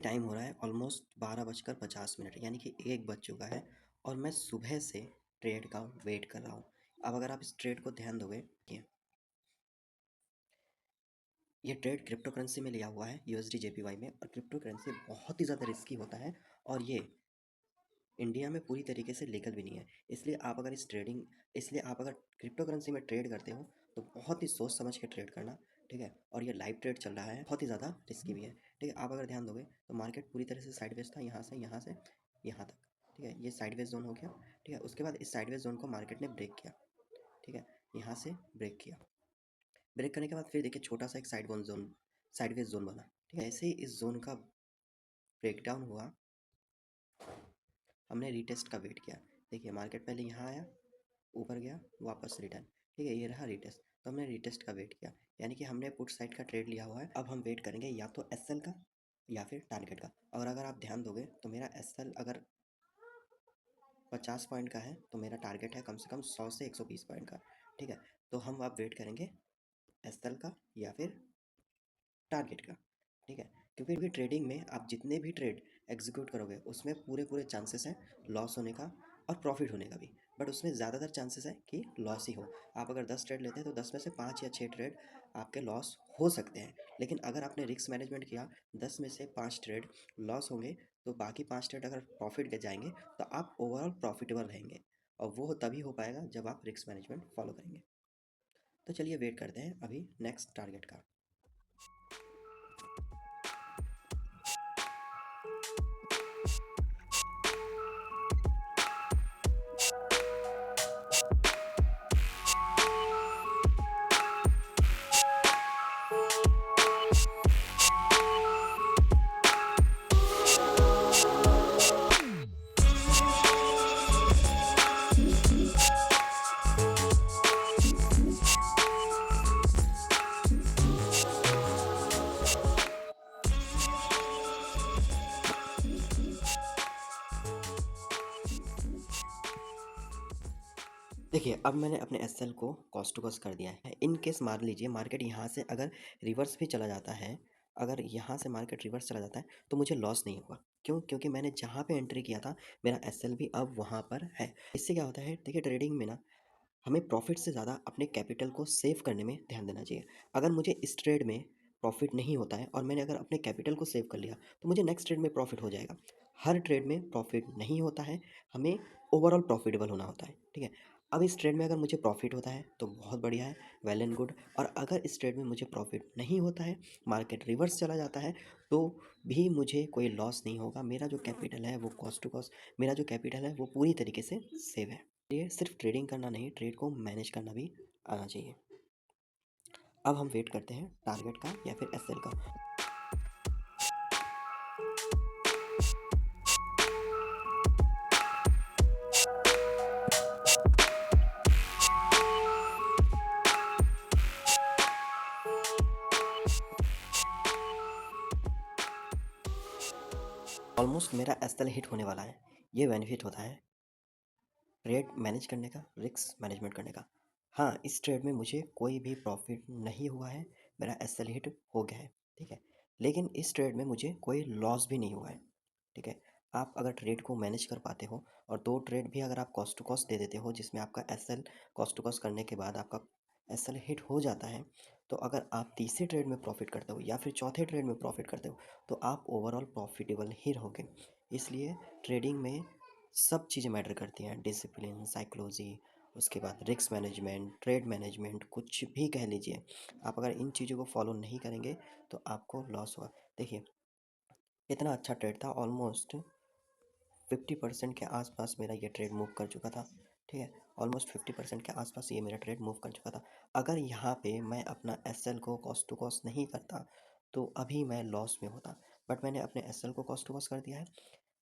Time हो रहा है ऑलमोस्ट 12:50 यानी कि 1 बज चुका है और मैं सुबह से ट्रेड का वेट कर रहा हूँ। अब अगर आप इस ट्रेड को ध्यान दोगे कि ये ट्रेड क्रिप्टो करेंसी में लिया हुआ है यूएसडी जेपीवाई में, और क्रिप्टो करेंसी बहुत ही ज़्यादा रिस्की होता है और ये इंडिया में पूरी तरीके से लीगल भी नहीं है। इसलिए आप अगर क्रिप्टो करेंसी में ट्रेड करते हो तो बहुत ही सोच समझ के ट्रेड करना, ठीक है। और ये लाइव ट्रेड चल रहा है, बहुत ही ज़्यादा रिस्की भी है, ठीक है। आप अगर ध्यान दोगे तो मार्केट पूरी तरह से साइडवेज था, यहाँ से यहाँ तक, ठीक है। ये साइडवेज जोन हो गया, ठीक है। उसके बाद इस साइडवेज जोन को मार्केट ने ब्रेक किया, ठीक है। यहाँ से ब्रेक किया, ब्रेक करने के बाद फिर देखिए छोटा सा एक साइडवेज जोन बना, ठीक है। ऐसे ही इस जोन का ब्रेकडाउन हुआ, हमने रीटेस्ट का वेट किया। देखिए मार्केट पहले यहाँ आया, ऊपर गया, वापस रिटर्न, ठीक है। ये रहा रीटेस्ट, तो हमने रीटेस्ट का वेट किया, यानी कि हमने पुट साइड का ट्रेड लिया हुआ है। अब हम वेट करेंगे या तो एसएल का या फिर टारगेट का। और अगर आप ध्यान दोगे तो मेरा एसएल अगर 50 पॉइंट का है तो मेरा टारगेट है कम से कम 100 से 120 पॉइंट का, ठीक है। तो हम अब वेट करेंगे एसएल का या फिर टारगेट का, ठीक है। क्योंकि ट्रेडिंग में आप जितने भी ट्रेड एग्जीक्यूट करोगे उसमें पूरे पूरे चांसेस हैं लॉस होने का और प्रॉफिट होने का भी, बट उसमें ज़्यादातर चांसेस है कि लॉस ही हो। आप अगर 10 ट्रेड लेते हैं तो 10 में से 5 या 6 ट्रेड आपके लॉस हो सकते हैं, लेकिन अगर आपने रिस्क मैनेजमेंट किया 10 में से 5 ट्रेड लॉस होंगे तो बाकी 5 ट्रेड अगर प्रॉफिट के जाएंगे तो आप ओवरऑल प्रॉफिटेबल रहेंगे, और वो तभी हो पाएगा जब आप रिस्क मैनेजमेंट फॉलो करेंगे। तो चलिए वेट करते हैं अभी नेक्स्ट टारगेट का। देखिए अब मैंने अपने एसएल को कॉस्ट टू कॉस्ट कर दिया है। इन केस मान लीजिए मार्केट यहाँ से अगर रिवर्स भी चला जाता है, अगर यहाँ से मार्केट रिवर्स चला जाता है तो मुझे लॉस नहीं होगा। क्यों? क्योंकि मैंने जहाँ पे एंट्री किया था मेरा एसएल भी अब वहाँ पर है। इससे क्या होता है, देखिए ट्रेडिंग में ना हमें प्रॉफिट से ज़्यादा अपने कैपिटल को सेव करने में ध्यान देना चाहिए। अगर मुझे इस ट्रेड में प्रॉफिट नहीं होता है और मैंने अगर अपने कैपिटल को सेव कर लिया तो मुझे नेक्स्ट ट्रेड में प्रॉफिट हो जाएगा। हर ट्रेड में प्रॉफिट नहीं होता है, हमें ओवरऑल प्रॉफिटेबल होना होता है, ठीक है। अब इस ट्रेड में अगर मुझे प्रॉफिट होता है तो बहुत बढ़िया है, वेल एंड गुड। और अगर इस ट्रेड में मुझे प्रॉफिट नहीं होता है, मार्केट रिवर्स चला जाता है, तो भी मुझे कोई लॉस नहीं होगा। मेरा जो कैपिटल है वो कॉस्ट टू कॉस्ट, मेरा जो कैपिटल है वो पूरी तरीके से सेव है। ये सिर्फ ट्रेडिंग करना नहीं, ट्रेड को मैनेज करना भी आना चाहिए। अब हम वेट करते हैं टारगेट का या फिर एसएल का। ऑलमोस्ट मेरा एसएल हिट होने वाला है। ये बेनिफिट होता है ट्रेड मैनेज करने का, रिस्क मैनेजमेंट करने का। हाँ, इस ट्रेड में मुझे कोई भी प्रॉफिट नहीं हुआ है, मेरा एसएल हिट हो गया है, ठीक है। लेकिन इस ट्रेड में मुझे कोई लॉस भी नहीं हुआ है, ठीक है। आप अगर ट्रेड को मैनेज कर पाते हो और 2 ट्रेड भी अगर आप कॉस्ट टू कॉस्ट दे देते हो जिसमें आपका एसएल कॉस्ट टू कॉस्ट करने के बाद आपका एसएल हिट हो जाता है, तो अगर आप तीसरे ट्रेड में प्रॉफिट करते हो या फिर चौथे ट्रेड में प्रॉफिट करते हो तो आप ओवरऑल प्रॉफिटेबल ही रहोगे। इसलिए ट्रेडिंग में सब चीज़ें मैटर करती हैं, डिसिप्लिन, साइकोलॉजी, उसके बाद रिस्क मैनेजमेंट, ट्रेड मैनेजमेंट, कुछ भी कह लीजिए। आप अगर इन चीज़ों को फॉलो नहीं करेंगे तो आपको लॉस होगा। देखिए इतना अच्छा ट्रेड था, ऑलमोस्ट 50% के आसपास मेरा ये ट्रेड मूव कर चुका था, ठीक है। ऑलमोस्ट 50% के आसपास ये मेरा ट्रेड मूव कर चुका था। अगर यहाँ पे मैं अपना एसएल को कॉस्ट टू कॉस्ट नहीं करता तो अभी मैं लॉस में होता, बट मैंने अपने एसएल को कॉस्ट टू कॉस्ट कर दिया है।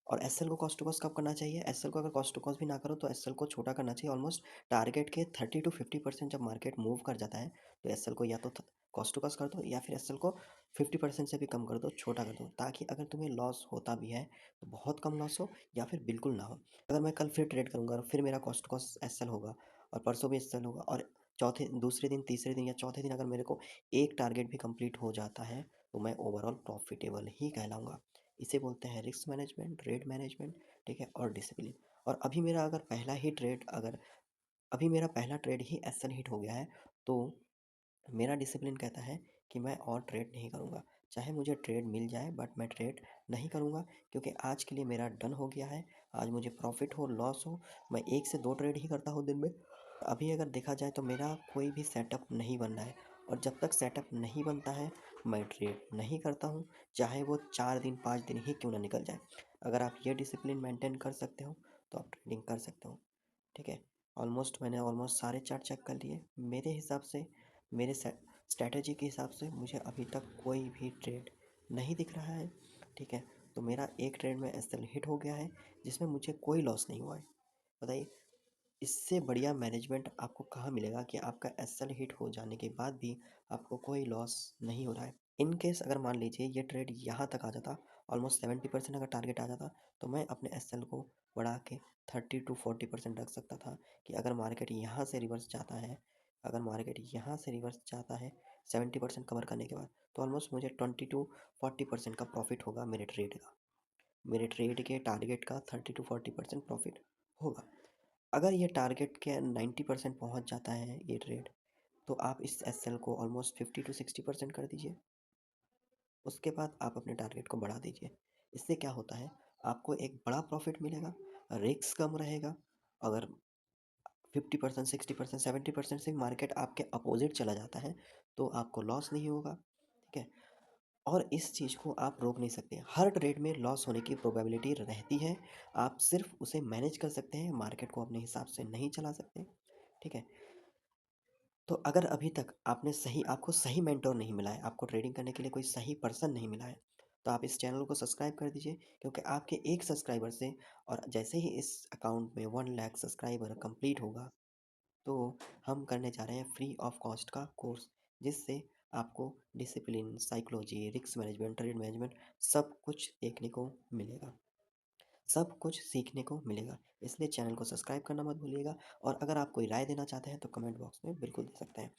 और एसएल को कॉस्ट टू कॉस्ट कब करना चाहिए? एसएल को अगर कॉस्ट टू कॉस्ट भी ना करो तो एसएल को छोटा करना चाहिए। ऑलमोस्ट टारगेट के 30 to 50% जब मार्केट मूव कर जाता है तो एसएल को या तो कॉस्ट टू कॉस्ट कर दो या फिर एसएल को 50% से भी कम कर दो, छोटा कर दो, ताकि अगर तुम्हें लॉस होता भी है तो बहुत कम लॉस हो या फिर बिल्कुल ना हो। अगर मैं कल फिर ट्रेड करूँगा और फिर मेरा कॉस्ट टू कॉस्ट एसएल होगा और परसों भी एसएल होगा और दूसरे दिन, तीसरे दिन या चौथे दिन अगर मेरे को एक टारगेट भी कंप्लीट हो जाता है तो मैं ओवरऑल प्रॉफिटेबल ही कहलाऊँगा। इसे बोलते हैं रिस्क मैनेजमेंट, ट्रेड मैनेजमेंट, ठीक है, और डिसिप्लिन। और अभी मेरा अगर पहला ही ट्रेड अगर अभी मेरा पहला ट्रेड ही एसएल हिट हो गया है, तो मेरा डिसिप्लिन कहता है कि मैं और ट्रेड नहीं करूँगा। चाहे मुझे ट्रेड मिल जाए बट मैं ट्रेड नहीं करूँगा, क्योंकि आज के लिए मेरा डन हो गया है। आज मुझे प्रॉफ़िट हो, लॉस हो, मैं 1 से 2 ट्रेड ही करता हूँ दिन में। अभी अगर देखा जाए तो मेरा कोई भी सेटअप नहीं बन रहा है, और जब तक सेटअप नहीं बनता है मैं ट्रेड नहीं करता हूँ, चाहे वो 4 दिन 5 दिन ही क्यों ना निकल जाए। अगर आप ये डिसिप्लिन मेंटेन कर सकते हो तो आप ट्रेडिंग कर सकते हो, ठीक है। मैंने ऑलमोस्ट सारे चार्ट चेक कर लिए। मेरे हिसाब से, मेरे स्ट्रैटेजी के हिसाब से मुझे अभी तक कोई भी ट्रेड नहीं दिख रहा है, ठीक है। तो मेरा एक ट्रेड में एस एल हिट हो गया है, जिसमें मुझे कोई लॉस नहीं हुआ है। बताइए, इससे बढ़िया मैनेजमेंट आपको कहाँ मिलेगा कि आपका एस एल हिट हो जाने के बाद भी आपको कोई लॉस नहीं हो रहा है। इन केस अगर मान लीजिए ये ट्रेड यहाँ तक आ जाता, ऑलमोस्ट 70% अगर टारगेट आ जाता, तो मैं अपने एस एल को बढ़ा के 30 to 40% रख सकता था, कि अगर मार्केट यहाँ से रिवर्स जाता है, अगर मार्केट यहाँ से रिवर्स जाता है 70% कवर करने के बाद, तो ऑलमोस्ट मुझे 20 to 40% का प्रॉफिट होगा मेरे ट्रेड का। मेरे ट्रेड के टारगेट का 30 to 40% प्रॉफिट होगा। अगर ये टारगेट के 90% पहुंच जाता है ये ट्रेड, तो आप इस एस एल को ऑलमोस्ट 50 to 60% कर दीजिए। उसके बाद आप अपने टारगेट को बढ़ा दीजिए। इससे क्या होता है, आपको एक बड़ा प्रॉफिट मिलेगा, रिस्क कम रहेगा। अगर 50% 60% 70% से मार्केट आपके अपोजिट चला जाता है, तो आपको लॉस नहीं होगा, ठीक है। और इस चीज़ को आप रोक नहीं सकते, हर ट्रेड में लॉस होने की प्रोबेबिलिटी रहती है। आप सिर्फ उसे मैनेज कर सकते हैं, मार्केट को अपने हिसाब से नहीं चला सकते, ठीक है। तो अगर अभी तक आपको सही मेंटोर नहीं मिला है, आपको ट्रेडिंग करने के लिए कोई सही पर्सन नहीं मिला है, तो आप इस चैनल को सब्सक्राइब कर दीजिए, क्योंकि आपके एक सब्सक्राइबर से, और जैसे ही इस अकाउंट में 1 लाख सब्सक्राइबर कंप्लीट होगा, तो हम करने जा रहे हैं फ्री ऑफ कॉस्ट का कोर्स, जिससे आपको discipline, psychology, risk management, trade management सब कुछ देखने को मिलेगा, सब कुछ सीखने को मिलेगा। इसलिए चैनल को सब्सक्राइब करना मत भूलिएगा, और अगर आप कोई राय देना चाहते हैं तो कमेंट बॉक्स में बिल्कुल दे सकते हैं।